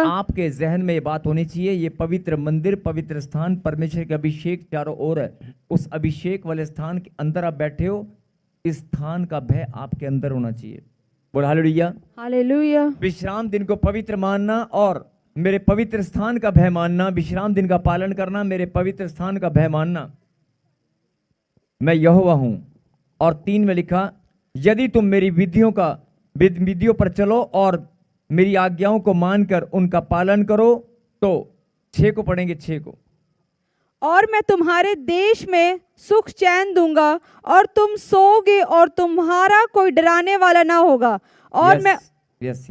आपके जहन में ये बात होनी चाहिए, ये पवित्र मंदिर, पवित्र स्थान, परमेश्वर के अभिषेक चारों ओर है। उस अभिषेक वाले स्थान के अंदर आप बैठे हो, इस स्थान का भय आपके अंदर होना चाहिए। बोल हालेलुया। हालेलुया। विश्राम दिन को पवित्र मानना और मेरे पवित्र स्थान का भय मानना, विश्राम दिन का पालन करना, मेरे पवित्र स्थान का भय मानना, मैं यहोवा हूं। और 3 में लिखा, यदि तुम मेरी विधियों पर चलो और मेरी आज्ञाओं को मानकर उनका पालन करो तो 6 को पढ़ेंगे, 6 को। और मैं तुम्हारे देश में सुख चैन दूंगा और तुम सोओगे और तुम्हारा कोई डराने वाला ना होगा। और मैं यस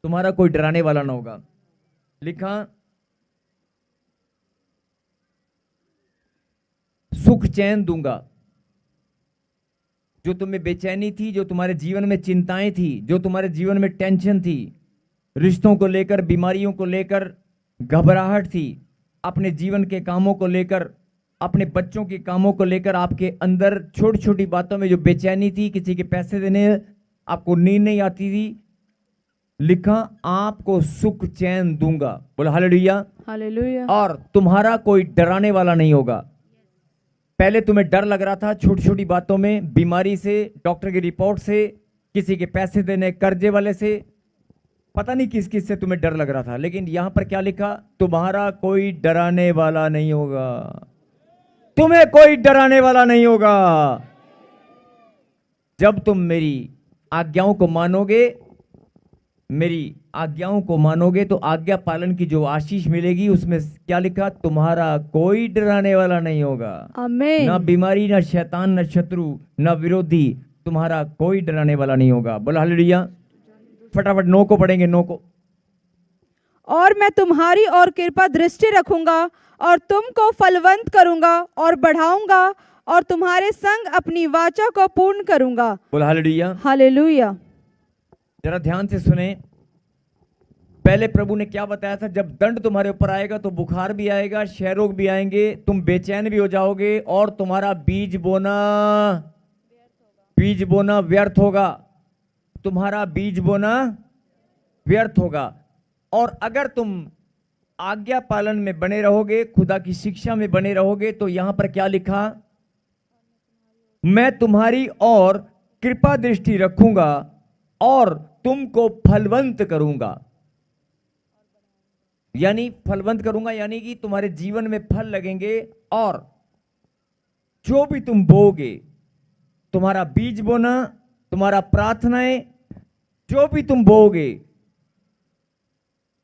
तुम्हारा कोई डराने वाला ना होगा। लिखा, सुख चैन दूंगा। जो तुम्हें बेचैनी थी, जो तुम्हारे जीवन में चिंताएं थी, जो तुम्हारे जीवन में टेंशन थी, रिश्तों को लेकर, बीमारियों को लेकर घबराहट थी, अपने जीवन के कामों को लेकर, अपने बच्चों के कामों को लेकर, आपके अंदर छोटी छोटी बातों में जो बेचैनी थी, किसी के पैसे देने, आपको नींद नहीं आती थी, लिखा आपको सुख चैन दूंगा। बोला हालेलुया। हालेलुया। और तुम्हारा कोई डराने वाला नहीं होगा। पहले तुम्हें डर लग रहा था छोटी छोटी बातों में, बीमारी से, डॉक्टर की रिपोर्ट से, किसी के पैसे देने, कर्जे वाले से, पता नहीं किस किस से तुम्हें डर लग रहा था। लेकिन यहां पर क्या लिखा, तुम्हारा कोई डराने वाला नहीं होगा। तुम्हें कोई डराने वाला नहीं होगा। जब तुम मेरी आज्ञाओं को मानोगे, मेरी आज्ञाओं को मानोगे तो आज्ञा पालन की जो आशीष मिलेगी, उसमें क्या लिखा, तुम्हारा कोई डराने वाला नहीं होगा। आमीन। ना बीमारी, ना शैतान, ना शत्रु, ना विरोधी, तुम्हारा कोई डराने वाला नहीं होगा। बोला हालेलुया। फटाफट 9 को पढ़ेंगे, 9 को। और मैं तुम्हारी और कृपा दृष्टि रखूंगा और तुमको फलवंत करूंगा और बढ़ाऊंगा और तुम्हारे संग अपनी वाचा को पूर्ण करूंगा। बोला हालेलुया। हालेलुया। जरा ध्यान से सुने, पहले प्रभु ने क्या बताया था, जब दंड तुम्हारे ऊपर आएगा तो बुखार भी आएगा, क्षय रोग भी आएंगे, तुम बेचैन भी हो जाओगे और तुम्हारा बीज बोना व्यर्थ होगा। तुम्हारा बीज बोना व्यर्थ होगा। और अगर तुम आज्ञा पालन में बने रहोगे, खुदा की शिक्षा में बने रहोगे, तो यहां पर क्या लिखा, मैं तुम्हारी और कृपा दृष्टि रखूंगा और तुमको फलवंत करूंगा। यानी फलवंत करूंगा, यानी कि तुम्हारे जीवन में फल लगेंगे और जो भी तुम बोगे, तुम्हारा बीज बोना, तुम्हारा प्रार्थनाएं, जो भी तुम बोगे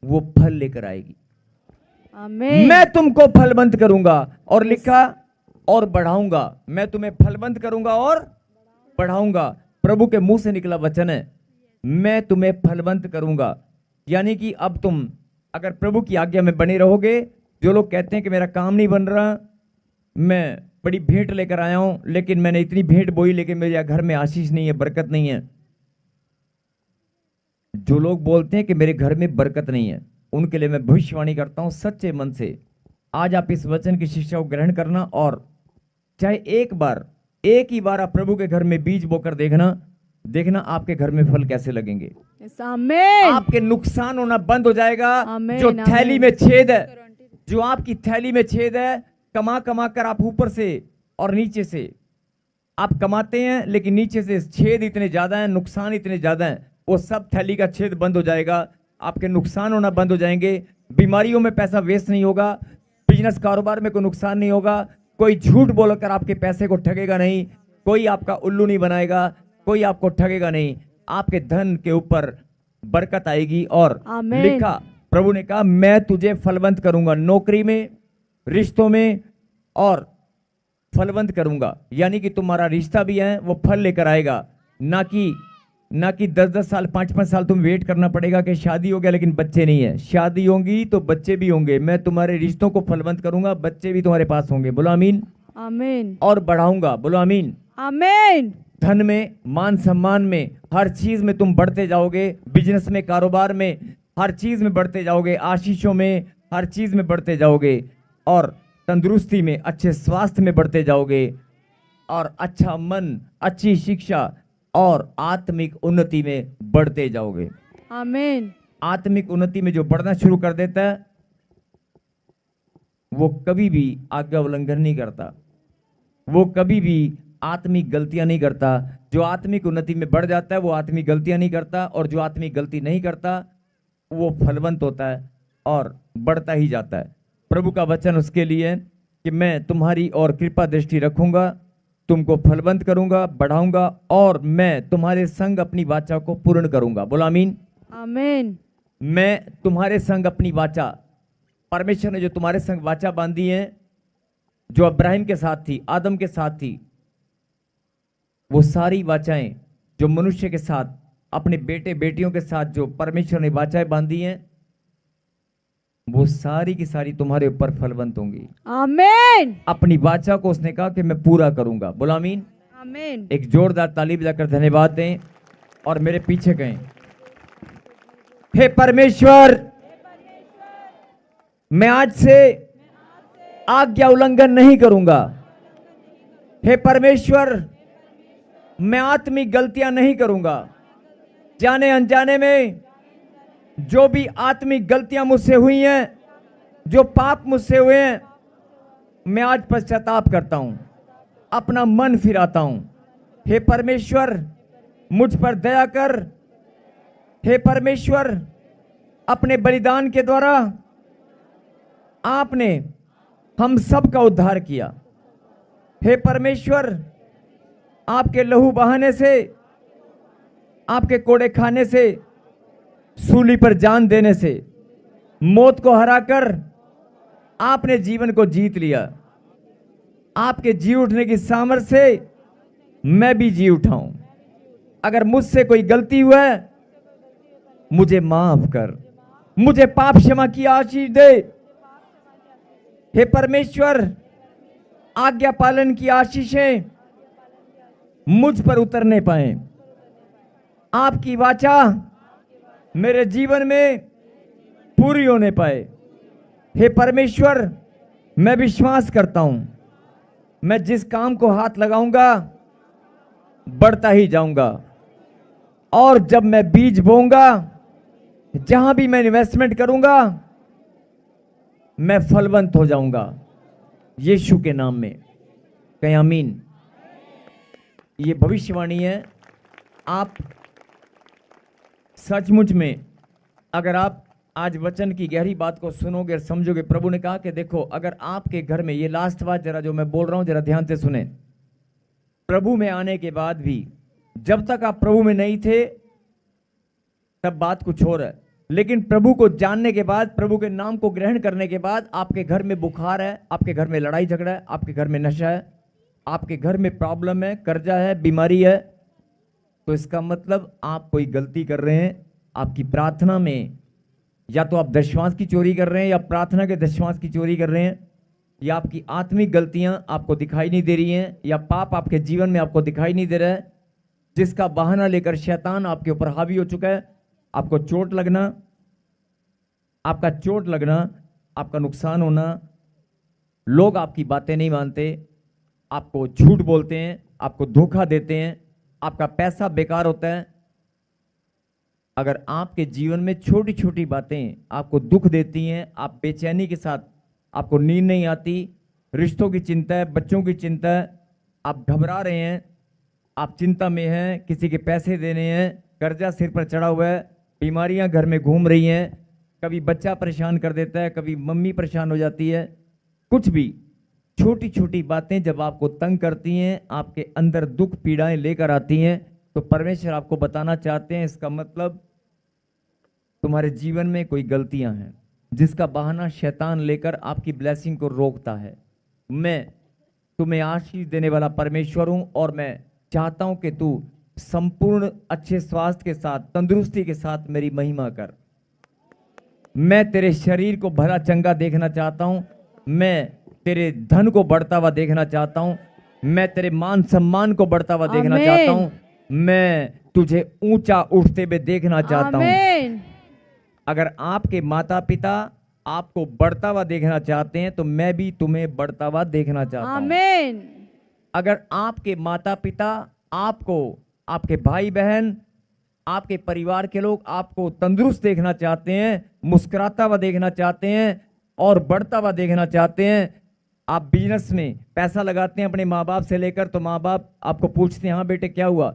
वो फल लेकर आएगी। आमीन। मैं तुमको फलवंत करूंगा। और लिखा, और बढ़ाऊंगा। मैं तुम्हें फलवंत करूंगा और बढ़ाऊंगा। प्रभु के मुंह से निकला वचन है, मैं तुम्हें फलवंत करूंगा। यानी कि अब तुम अगर प्रभु की आज्ञा में बने रहोगे, जो लोग कहते हैं कि मेरा काम नहीं बन रहा, मैं बड़ी भेंट लेकर आया हूं, लेकिन मैंने इतनी भेंट बोई लेकिन मेरे घर में आशीष नहीं है, बरकत नहीं है। जो लोग बोलते हैं कि मेरे घर में बरकत नहीं है, उनके लिए मैं भविष्यवाणी करता हूं सच्चे मन से, आज आप इस वचन की शिक्षा को ग्रहण करना और चाहे एक ही बार आप प्रभु के घर में बीज बोकर देखना आपके घर में फल कैसे लगेंगे। आमीन। आपके नुकसान होना बंद हो जाएगा। आमीन, जो थैली आमीन। में छेद है, जो आपकी थैली में छेद है, कमा कमा कर आप ऊपर से और नीचे से आप कमाते हैं, लेकिन नीचे से छेद इतने ज्यादा हैं, नुकसान इतने ज्यादा हैं, वो सब थैली का छेद बंद हो जाएगा। आपके नुकसान होना बंद हो जाएंगे। बीमारियों में पैसा वेस्ट नहीं होगा, बिजनेस कारोबार में कोई नुकसान नहीं होगा, कोई झूठ बोलकर आपके पैसे को ठगेगा नहीं, कोई आपका उल्लू नहीं बनाएगा, कोई आपको ठगेगा नहीं। आपके धन के ऊपर बरकत आएगी। और आमीन। लिखा, प्रभु ने कहा, मैं तुझे फलवंत करूंगा, नौकरी में, रिश्तों में, और फलवंत करूंगा। यानी कि तुम्हारा रिश्ता भी है वो फल लेकर आएगा। ना कि 10-10 साल, 5-5 साल तुम वेट करना पड़ेगा कि शादी हो गया लेकिन बच्चे नहीं है। शादी होंगी तो बच्चे भी होंगे। मैं तुम्हारे रिश्तों को फलवंत करूंगा, बच्चे भी तुम्हारे पास होंगे। बोलो आमीन। आमीन। और बढ़ाऊंगा। बोलो आमीन। आमीन। धन में, मान सम्मान में, हर चीज में तुम बढ़ते जाओगे। बिजनेस में, कारोबार में, हर चीज में बढ़ते जाओगे। आशीषों में, हर चीज में बढ़ते जाओगे। और तंदुरुस्ती में, अच्छे स्वास्थ्य में बढ़ते जाओगे। और अच्छा मन, अच्छी शिक्षा और आत्मिक उन्नति में बढ़ते जाओगे। आमीन। आत्मिक उन्नति में जो बढ़ना शुरू कर देता है वो कभी भी आज्ञा उल्लंघन नहीं करता, वो कभी भी आत्मिक गलतियां नहीं करता। जो आत्मिक उन्नति में बढ़ जाता है वो आत्मिक गलतियां नहीं करता, और जो आत्मिक गलती नहीं करता वो फलवंत होता है और बढ़ता ही जाता है। प्रभु का वचन उसके लिए है कि मैं तुम्हारी और कृपा दृष्टि रखूंगा, तुमको फलवंत करूंगा, बढ़ाऊंगा, और मैं तुम्हारे संग अपनी वाचा को पूर्ण करूंगा। बोला आमीन। आमीन। मैं तुम्हारे संग अपनी वाचा, परमेश्वर ने जो तुम्हारे संग वाचा बांधी है, जो अब्राहिम के साथ थी, आदम के साथ थी, वो सारी वाचाएं जो मनुष्य के साथ, अपने बेटे बेटियों के साथ जो परमेश्वर ने वाचाएं बांधी हैं, वो सारी की सारी तुम्हारे ऊपर फलवंत होंगी। आमीन। अपनी वाचा को उसने कहा कि मैं पूरा करूंगा। बोला आमीन। आमीन। एक जोरदार ताली बजाकर धन्यवाद दें और मेरे पीछे कहें, हे परमेश्वर, मैं आज से आज्ञा उल्लंघन नहीं करूंगा। हे परमेश्वर, मैं आत्मिक गलतियां नहीं करूंगा। जाने अनजाने में जो भी आत्मिक गलतियां मुझसे हुई हैं, जो पाप मुझसे हुए हैं, मैं आज पश्चाताप करता हूं, अपना मन फिराता हूं। हे परमेश्वर, मुझ पर दया कर। हे परमेश्वर, अपने बलिदान के द्वारा आपने हम सब का उद्धार किया। हे परमेश्वर, आपके लहू बहाने से, आपके कोड़े खाने से, सूली पर जान देने से, मौत को हराकर आपने जीवन को जीत लिया। आपके जी उठने की सामर्थ्य से मैं भी जी उठा हूं। अगर मुझसे कोई गलती हुआ है, मुझे माफ कर, मुझे पाप क्षमा की आशीष दे। हे परमेश्वर, आज्ञा पालन की आशीषें मुझ पर उतरने पाए। आपकी वाचा मेरे जीवन में पूरी होने पाए। हे परमेश्वर, मैं विश्वास करता हूं, मैं जिस काम को हाथ लगाऊंगा बढ़ता ही जाऊंगा, और जब मैं बीज बोऊंगा, जहां भी मैं इन्वेस्टमेंट करूंगा, मैं फलवंत हो जाऊंगा। यीशु के नाम में कहें आमीन। ये भविष्यवाणी है। आप सचमुच में अगर आप आज वचन की गहरी बात को सुनोगे और समझोगे, प्रभु ने कहा कि देखो, अगर आपके घर में, ये लास्ट बात जरा जो मैं बोल रहा हूं जरा ध्यान से सुने, प्रभु में आने के बाद भी जब तक आप प्रभु में नहीं थे तब बात कुछ और है, लेकिन प्रभु को जानने के बाद, प्रभु के नाम को ग्रहण करने के बाद आपके घर में बुखार है, आपके घर में लड़ाई झगड़ा है, आपके घर में नशा है, आपके घर में प्रॉब्लम है, कर्जा है, बीमारी है, तो इसका मतलब आप कोई गलती कर रहे हैं। आपकी प्रार्थना में या तो आप दशमांश की चोरी कर रहे हैं, या प्रार्थना के दशमांश की चोरी कर रहे हैं, या आपकी आत्मिक गलतियां आपको दिखाई नहीं दे रही हैं, या पाप आपके जीवन में आपको दिखाई नहीं दे रहा है, जिसका बहाना लेकर शैतान आपके ऊपर हावी हो चुका है। आपको चोट लगना, आपका चोट लगना, आपका नुकसान होना, लोग आपकी बातें नहीं मानते, आपको झूठ बोलते हैं, आपको धोखा देते हैं, आपका पैसा बेकार होता है। अगर आपके जीवन में छोटी छोटी बातें आपको दुख देती हैं, आप बेचैनी के साथ, आपको नींद नहीं आती, रिश्तों की चिंता है, बच्चों की चिंता है, आप घबरा रहे हैं, आप चिंता में हैं, किसी के पैसे देने हैं, कर्जा सिर पर चढ़ा हुआ है, बीमारियां घर में घूम रही हैं, कभी बच्चा परेशान कर देता है, कभी मम्मी परेशान हो जाती है, कुछ भी छोटी छोटी बातें जब आपको तंग करती हैं, आपके अंदर दुख पीड़ाएं लेकर आती हैं, तो परमेश्वर आपको बताना चाहते हैं, इसका मतलब तुम्हारे जीवन में कोई गलतियां हैं, जिसका बहाना शैतान लेकर आपकी ब्लेसिंग को रोकता है। मैं तुम्हें आशीष देने वाला परमेश्वर हूं, और मैं चाहता हूं कि तू संपूर्ण अच्छे स्वास्थ्य के साथ, तंदुरुस्ती के साथ मेरी महिमा कर। मैं तेरे शरीर को भला चंगा देखना चाहता हूं, मैं तेरे धन को बढ़ता हुआ देखना चाहता हूं, मैं तेरे मान सम्मान को बढ़ता हुआ देखना चाहता हूं, मैं तुझे ऊंचा उठते हुए देखना चाहता हूं। अगर आपके माता पिता आपको बढ़ता हुआ देखना चाहते हैं, तो मैं भी तुम्हें बढ़ता हुआ देखना चाहता हूं। अगर आपके माता पिता आपको, आपके भाई बहन आपके परिवार के लोग आपको तंदुरुस्त देखना चाहते हैं, मुस्कुराता हुआ देखना चाहते हैं और बढ़ता हुआ देखना चाहते हैं। आप बिजनेस में पैसा लगाते हैं अपने माँ बाप से लेकर, तो माँ बाप आपको पूछते हैं, हाँ बेटे क्या हुआ?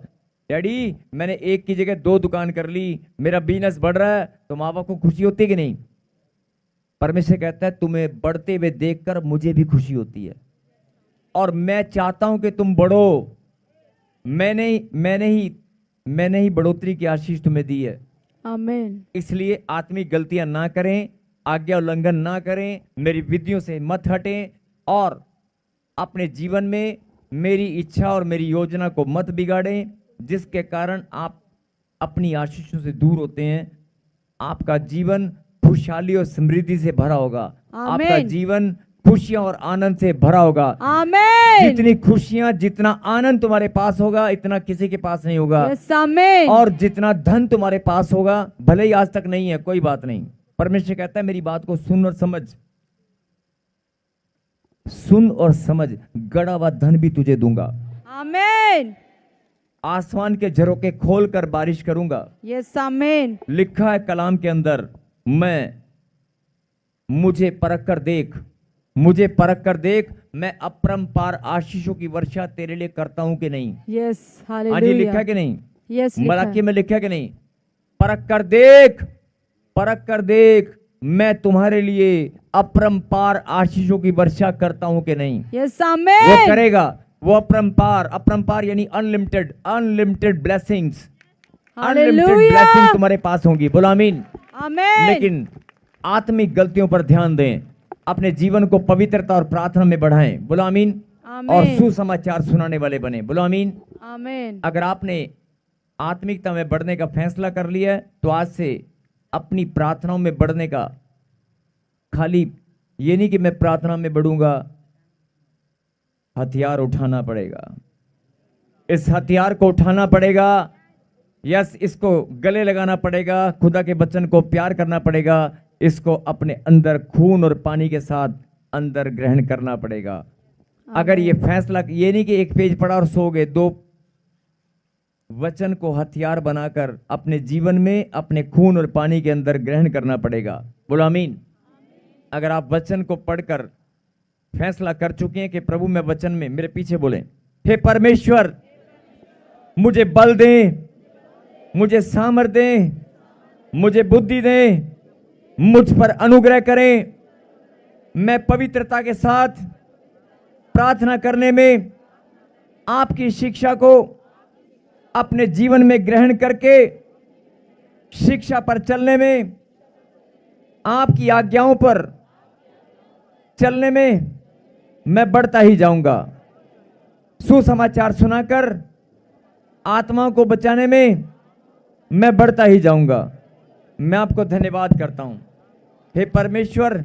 डैडी मैंने एक की जगह 2 दुकान कर ली, मेरा बिजनेस बढ़ रहा है। तो माँ बाप को खुशी होती है कि नहीं? परमेश्वर कहता है तुम्हें बढ़ते हुए देखकर मुझे भी खुशी होती है, और मैं चाहता हूं कि तुम बढ़ो। मैंने ही बढ़ोतरी की आशीष तुम्हें दी है। आमीन। इसलिए आत्मिक गलतियां ना करें, आज्ञा उल्लंघन ना करें, मेरी विधियों से मत हटें, और अपने जीवन में मेरी इच्छा और मेरी योजना को मत बिगाड़ें, जिसके कारण आप अपनी आशीषों से दूर होते हैं। आपका जीवन खुशहाली और समृद्धि से भरा होगा। आपका आमीन। जीवन खुशियां और आनंद से भरा होगा। आमीन। जितनी खुशियां, जितना आनंद तुम्हारे पास होगा, इतना किसी के पास नहीं होगा। यस आमीन। और जितना धन तुम्हारे पास होगा, भले ही आज तक नहीं है, कोई बात नहीं, परमेश्वर कहता है मेरी बात को सुन और समझ, सुन और समझ, गड़ा हुआ धन भी तुझे दूंगा। आमीन। आसमान के झरोखे खोलकर बारिश करूंगा। यस आमीन। लिखा है कलाम के अंदर, मुझे परख कर देख, मुझे परख कर देख, मैं अपरंपार आशीषों की वर्षा तेरे लिए करता हूं कि नहीं। यस हाँ जी, हालेलुया। लिखा है कि नहीं? यस मलाकी में लिखा है कि नहीं? परख कर देख, परख कर देख, मैं तुम्हारे लिए अपरंपार आशीषों की वर्षा करता हूं कि नहीं। यस वो आमीन। करेगा, वो अपरंपार, अपरंपार यानी unlimited, unlimited blessings, unlimited hallelujah. Blessing तुम्हारे पास होंगी। बोलो आमीन। आमीन। लेकिन आत्मिक गलतियों पर ध्यान दें, अपने जीवन को पवित्रता और प्रार्थना में बढ़ाएं। बोलो आमीन। आमीन। और सुसमाचार सुनाने वाले बने। बोलो आमीन। आमीन। अगर आपने आत्मिकता में बढ़ने का फैसला कर लिया है, तो आज से अपनी प्रार्थनाओं में बढ़ने का, खाली ये नहीं कि मैं प्रार्थना में बढ़ूंगा, हथियार उठाना पड़ेगा। इस हथियार को उठाना पड़ेगा। यस, इसको गले लगाना पड़ेगा, खुदा के वचन को प्यार करना पड़ेगा, इसको अपने अंदर खून और पानी के साथ अंदर ग्रहण करना पड़ेगा। अगर ये फैसला, ये नहीं कि एक पेज पढ़ा और सो गए, 2 वचन को हथियार बनाकर अपने जीवन में, अपने खून और पानी के अंदर ग्रहण करना पड़ेगा। बोलो आमीन। अगर आप वचन को पढ़कर फैसला कर चुके हैं कि प्रभु मैं वचन में, मेरे पीछे बोले, हे परमेश्वर मुझे बल दे, मुझे सामर्थ दे, मुझे बुद्धि दे, मुझ पर अनुग्रह करें, मैं पवित्रता के साथ प्रार्थना करने में, आपकी शिक्षा को अपने जीवन में ग्रहण करके, शिक्षा पर चलने में, आपकी आज्ञाओं पर चलने में मैं बढ़ता ही जाऊंगा। सुसमाचार सुनाकर आत्माओं को बचाने में मैं बढ़ता ही जाऊंगा। मैं आपको धन्यवाद करता हूं। हे परमेश्वर,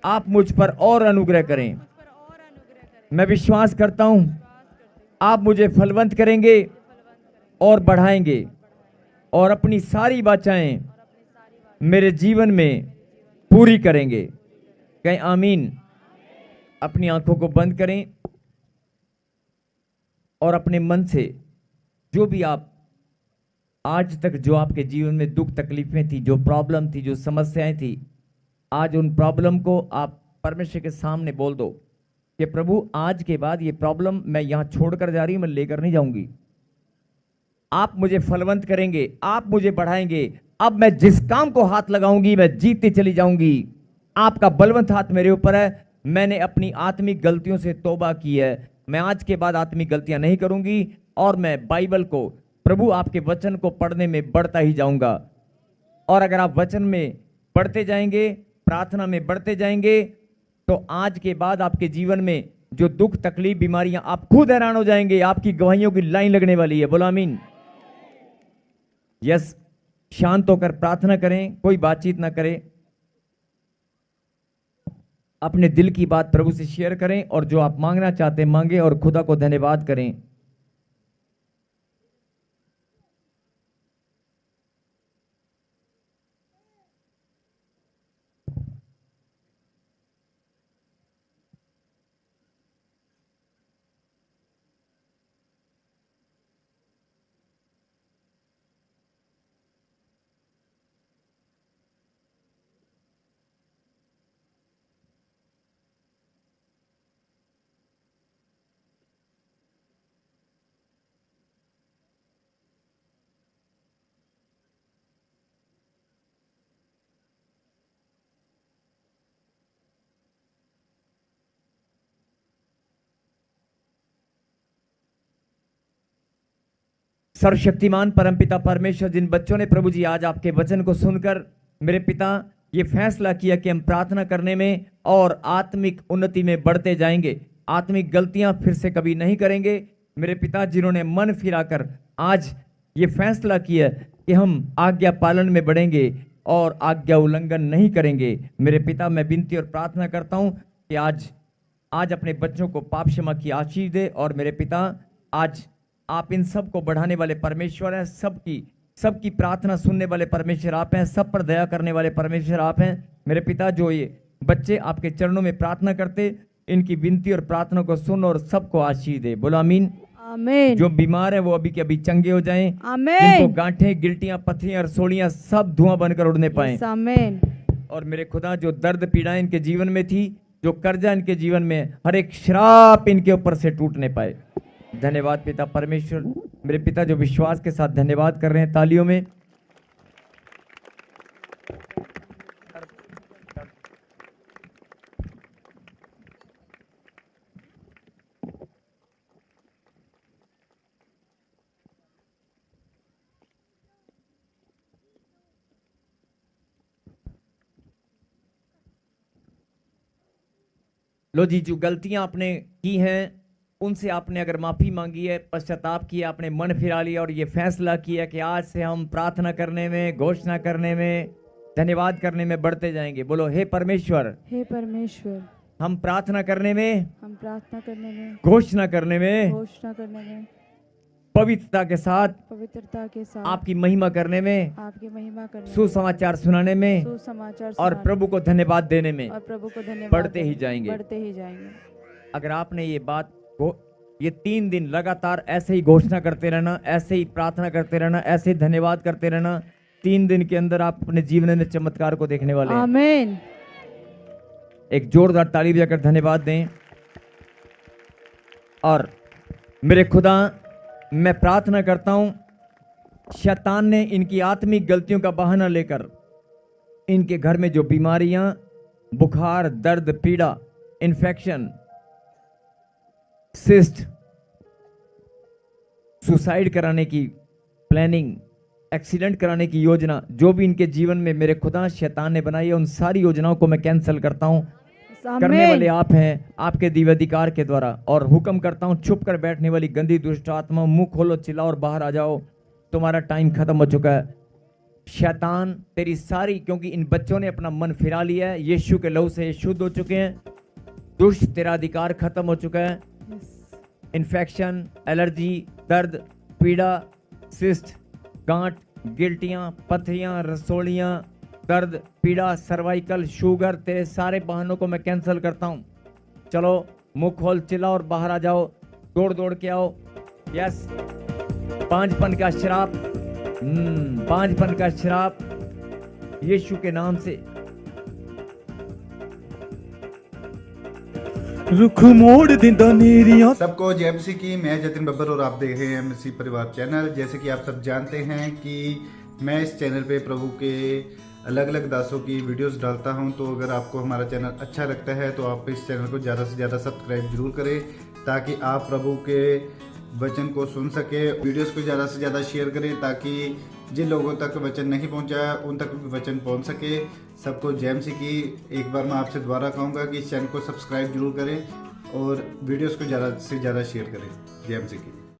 आप मुझ पर और अनुग्रह करें। मैं विश्वास करता हूं आप मुझे फलवंत करेंगे और बढ़ाएंगे, और अपनी सारी वाचाएं मेरे जीवन में पूरी करेंगे। कहें आमीन। अपनी आंखों को बंद करें और अपने मन से जो भी आप आज तक, जो आपके जीवन में दुख तकलीफें थी, जो प्रॉब्लम थी, जो समस्याएं थी, आज उन प्रॉब्लम को आप परमेश्वर के सामने बोल दो कि प्रभु आज के बाद ये प्रॉब्लम मैं यहां छोड़कर जा रही हूं, मैं लेकर नहीं जाऊंगी। आप मुझे फलवंत करेंगे, आप मुझे बढ़ाएंगे। अब मैं जिस काम को हाथ लगाऊंगी मैं जीतती चली जाऊंगी। आपका बलवंत हाथ मेरे ऊपर है। मैंने अपनी आत्मिक गलतियों से तौबा की है। मैं आज के बाद आत्मिक गलतियां नहीं करूंगी, और मैं बाइबल को, प्रभु आपके वचन को पढ़ने में बढ़ता ही जाऊंगा। और अगर आप वचन में बढ़ते जाएंगे, प्रार्थना में बढ़ते जाएंगे, तो आज के बाद आपके जीवन में जो दुख तकलीफ बीमारियां, आप खुद हैरान हो जाएंगे। आपकी गवाहियों की लाइन लगने वाली है। बोलो आमीन। यस, शांत होकर प्रार्थना करें, कोई बातचीत ना करें, अपने दिल की बात प्रभु से शेयर करें, और जो आप मांगना चाहते हैं मांगे, और खुदा को धन्यवाद करें। सर्वशक्तिमान परमपिता परमेश्वर, जिन बच्चों ने प्रभु जी आज आपके वचन को सुनकर मेरे पिता ये फैसला किया कि हम प्रार्थना करने में और आत्मिक उन्नति में बढ़ते जाएंगे, आत्मिक गलतियां फिर से कभी नहीं करेंगे। मेरे पिता, जिन्होंने मन फिराकर आज ये फैसला किया कि हम आज्ञा पालन में बढ़ेंगे और आज्ञा उल्लंघन नहीं करेंगे, मेरे पिता मैं विनती और प्रार्थना करता हूं कि आज अपने बच्चों को पाप क्षमा की आशीष दे। और मेरे पिता, आज आप इन सब को बढ़ाने वाले परमेश्वर हैं, सबकी प्रार्थना सुनने वाले परमेश्वर आप हैं, सब पर दया करने वाले परमेश्वर आप हैं। मेरे पिता, जो ये बच्चे आपके चरणों में प्रार्थना करते, इनकी विनती और प्रार्थना को सुन और सबको आशीष दे। बोलो आमीन। आमीन। जो बीमार है वो अभी के अभी चंगे हो जाएं। आमीन। जिनको गांठें, गिल्टियां, पत्थरियां और सोलियां सब धुआं बनकर उड़ने पाएं। आमीन। और मेरे खुदा, जो दर्द पीड़ाएं इनके जीवन में थी, जो कर्जा इनके जीवन में, हर एक श्राप इनके ऊपर से टूटने पाए। धन्यवाद पिता परमेश्वर। मेरे पिता जो विश्वास के साथ धन्यवाद कर रहे हैं तालियों में, लो जी, जो गलतियां आपने की हैं उनसे आपने अगर माफी मांगी है, पश्चाताप किया, आपने मन फिरा लिया और ये फैसला किया कि आज से हम प्रार्थना करने में, घोषणा करने में, धन्यवाद करने में बढ़ते जाएंगे। बोलो हे परमेश्वर, हे परमेश्वर, हम प्रार्थना करने में, हम प्रार्थना करने में, घोषणा करने में, घोषणा करने में, पवित्रता के साथ आपकी महिमा करने में, आपकी महिमा करने में, सुसमाचार सुनाने में सुसमाचार और प्रभु को धन्यवाद देने में धन्यवाद बढ़ते ही जाएंगे। अगर आपने ये बात को ये 3 दिन लगातार ऐसे ही घोषणा करते रहना, ऐसे ही प्रार्थना करते रहना, ऐसे ही धन्यवाद करते रहना, 3 दिन के अंदर आप अपने जीवन में चमत्कार को देखने वाले हैं। आमीन। एक जोरदार ताली बजाकर धन्यवाद दें। और मेरे खुदा, मैं प्रार्थना करता हूं, शैतान ने इनकी आत्मिक गलतियों का बहाना लेकर इनके घर में जो बीमारियां, बुखार, दर्द, पीड़ा, इन्फेक्शन, सिस्ट, सुसाइड कराने की प्लानिंग, एक्सीडेंट कराने की योजना, जो भी इनके जीवन में मेरे खुदा शैतान ने बनाई है, उन सारी योजनाओं को मैं कैंसिल करता हूं। करने वाले आप हैं, आपके दिव्याधिकार के द्वारा। और हुक्म करता हूं, छुप कर बैठने वाली गंदी दुष्ट आत्मा, मुंह खोलो, चिल्लाओ और बाहर आ जाओ। तुम्हारा टाइम खत्म हो चुका है। शैतान तेरी सारी, क्योंकि इन बच्चों ने अपना मन फिरा लिया है, यीशु के लहू से शुद्ध हो चुके हैं। दुष्ट, तेरा अधिकार खत्म हो चुका है। इन्फेक्शन, एलर्जी, दर्द, पीड़ा, सिस्ट, गांठ, गिल्टियां, पथरियां, रसोलियां, दर्द, पीड़ा, सर्वाइकल, शुगर, तेरे सारे बहानों को मैं कैंसिल करता हूं। चलो, मुंह खोल, चिल्लाओ और बाहर आ जाओ। दौड़ दौड़ के आओ। यस, 5पन का श्राप, 5पन का श्राप यीशु के नाम से रुख मोड़ दिंदा नीरियां। सबको जय मसीह की। मैं जतिन बब्बर और आप देख रहे हैं मसीह परिवार चैनल। जैसे कि आप सब जानते हैं कि मैं इस चैनल पे प्रभु के अलग अलग दासों की वीडियोस डालता हूं, तो अगर आपको हमारा चैनल अच्छा लगता है तो आप इस चैनल को ज़्यादा से ज़्यादा सब्सक्राइब जरूर करें, ताकि आप प्रभु के वचन को सुन सके। वीडियोस को ज़्यादा से ज़्यादा शेयर करें, ताकि जिन लोगों तक वचन नहीं पहुंचा उन तक वचन पहुंच सके। सबको जय मसीह की। एक बार मैं आपसे दोबारा कहूँगा कि इस चैनल को सब्सक्राइब जरूर करें और वीडियोस को ज़्यादा से ज़्यादा शेयर करें। जय मसीह की।